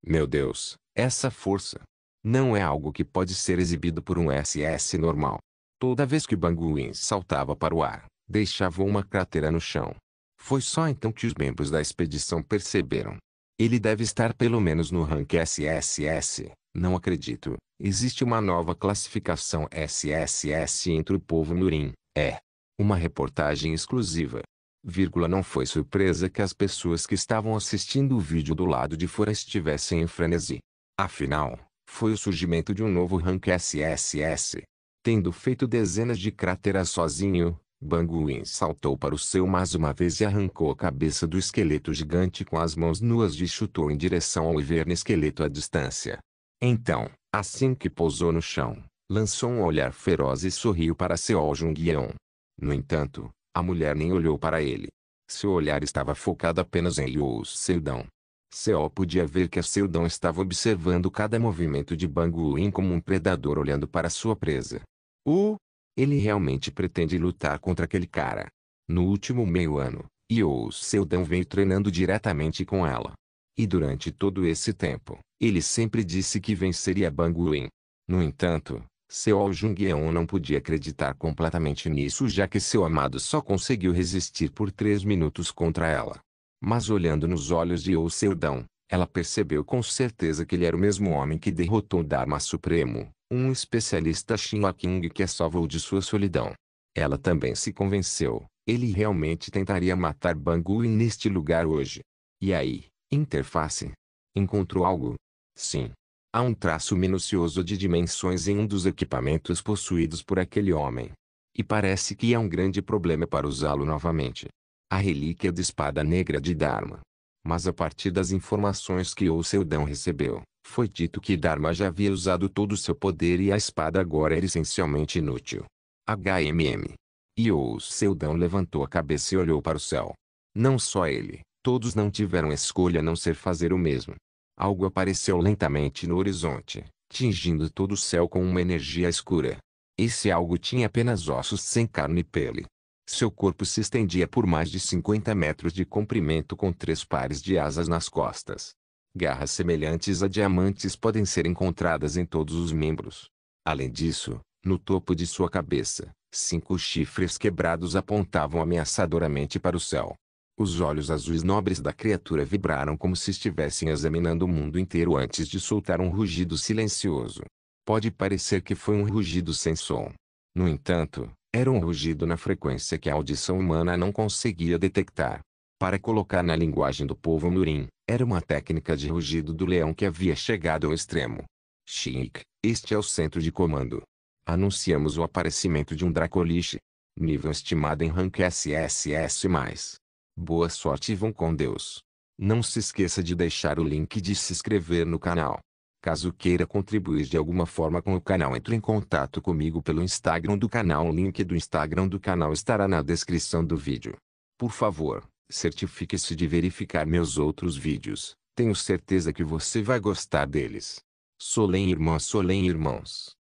Meu Deus, essa força! Não é algo que pode ser exibido por um SS normal. Toda vez que Banguin saltava para o ar, deixava uma cratera no chão. Foi só então que os membros da expedição perceberam. Ele deve estar pelo menos no rank SSS, não acredito. Existe uma nova classificação SSS entre o povo Nurin, uma reportagem exclusiva. Não foi surpresa que as pessoas que estavam assistindo o vídeo do lado de fora estivessem em frenesi. Afinal, foi o surgimento de um novo rank SSS. Tendo feito dezenas de crateras sozinho, Banguin saltou para o céu mais uma vez e arrancou a cabeça do esqueleto gigante com as mãos nuas e chutou em direção ao Wyvern esqueleto à distância. Então, assim que pousou no chão, lançou um olhar feroz e sorriu para Seo Jung-yeon. No entanto, a mulher nem olhou para ele. Seu olhar estava focado apenas em Io Seldon. Seo podia ver que a Seldon estava observando cada movimento de Banguin como um predador olhando para sua presa. Ele realmente pretende lutar contra aquele cara. No último meio ano, Io Seldon veio treinando diretamente com ela. E durante todo esse tempo, ele sempre disse que venceria Banguin. No entanto, Seo Jung-yeon não podia acreditar completamente nisso já que seu amado só conseguiu resistir por 3 minutos contra ela. Mas olhando nos olhos de Io Seldon, ela percebeu com certeza que ele era o mesmo homem que derrotou Dharma Supremo, um especialista Shinra King que a salvou de sua solidão. Ela também se convenceu, ele realmente tentaria matar Banguin neste lugar hoje. E aí, interface? Encontrou algo? Sim. Há um traço minucioso de dimensões em um dos equipamentos possuídos por aquele homem. E parece que é um grande problema para usá-lo novamente. A relíquia da espada negra de Dharma. Mas a partir das informações que Io Seldon recebeu, foi dito que Dharma já havia usado todo o seu poder e a espada agora era essencialmente inútil. Io Seldon levantou a cabeça e olhou para o céu. Não só ele, todos não tiveram escolha a não ser fazer o mesmo. Algo apareceu lentamente no horizonte, tingindo todo o céu com uma energia escura. Esse algo tinha apenas ossos sem carne e pele. Seu corpo se estendia por mais de 50 metros de comprimento com 3 pares de asas nas costas. Garras semelhantes a diamantes podem ser encontradas em todos os membros. Além disso, no topo de sua cabeça, 5 chifres quebrados apontavam ameaçadoramente para o céu. Os olhos azuis nobres da criatura vibraram como se estivessem examinando o mundo inteiro antes de soltar um rugido silencioso. Pode parecer que foi um rugido sem som. No entanto, era um rugido na frequência que a audição humana não conseguia detectar. Para colocar na linguagem do povo Nurin, era uma técnica de rugido do leão que havia chegado ao extremo. Chic, este é o centro de comando. Anunciamos o aparecimento de um Dracoliche. Nível estimado em rank SSS+. Boa sorte e vão com Deus. Não se esqueça de deixar o link de se inscrever no canal. Caso queira contribuir de alguma forma com o canal, entre em contato comigo pelo Instagram do canal. O link do Instagram do canal estará na descrição do vídeo. Por favor, certifique-se de verificar meus outros vídeos. Tenho certeza que você vai gostar deles. Solem irmãos.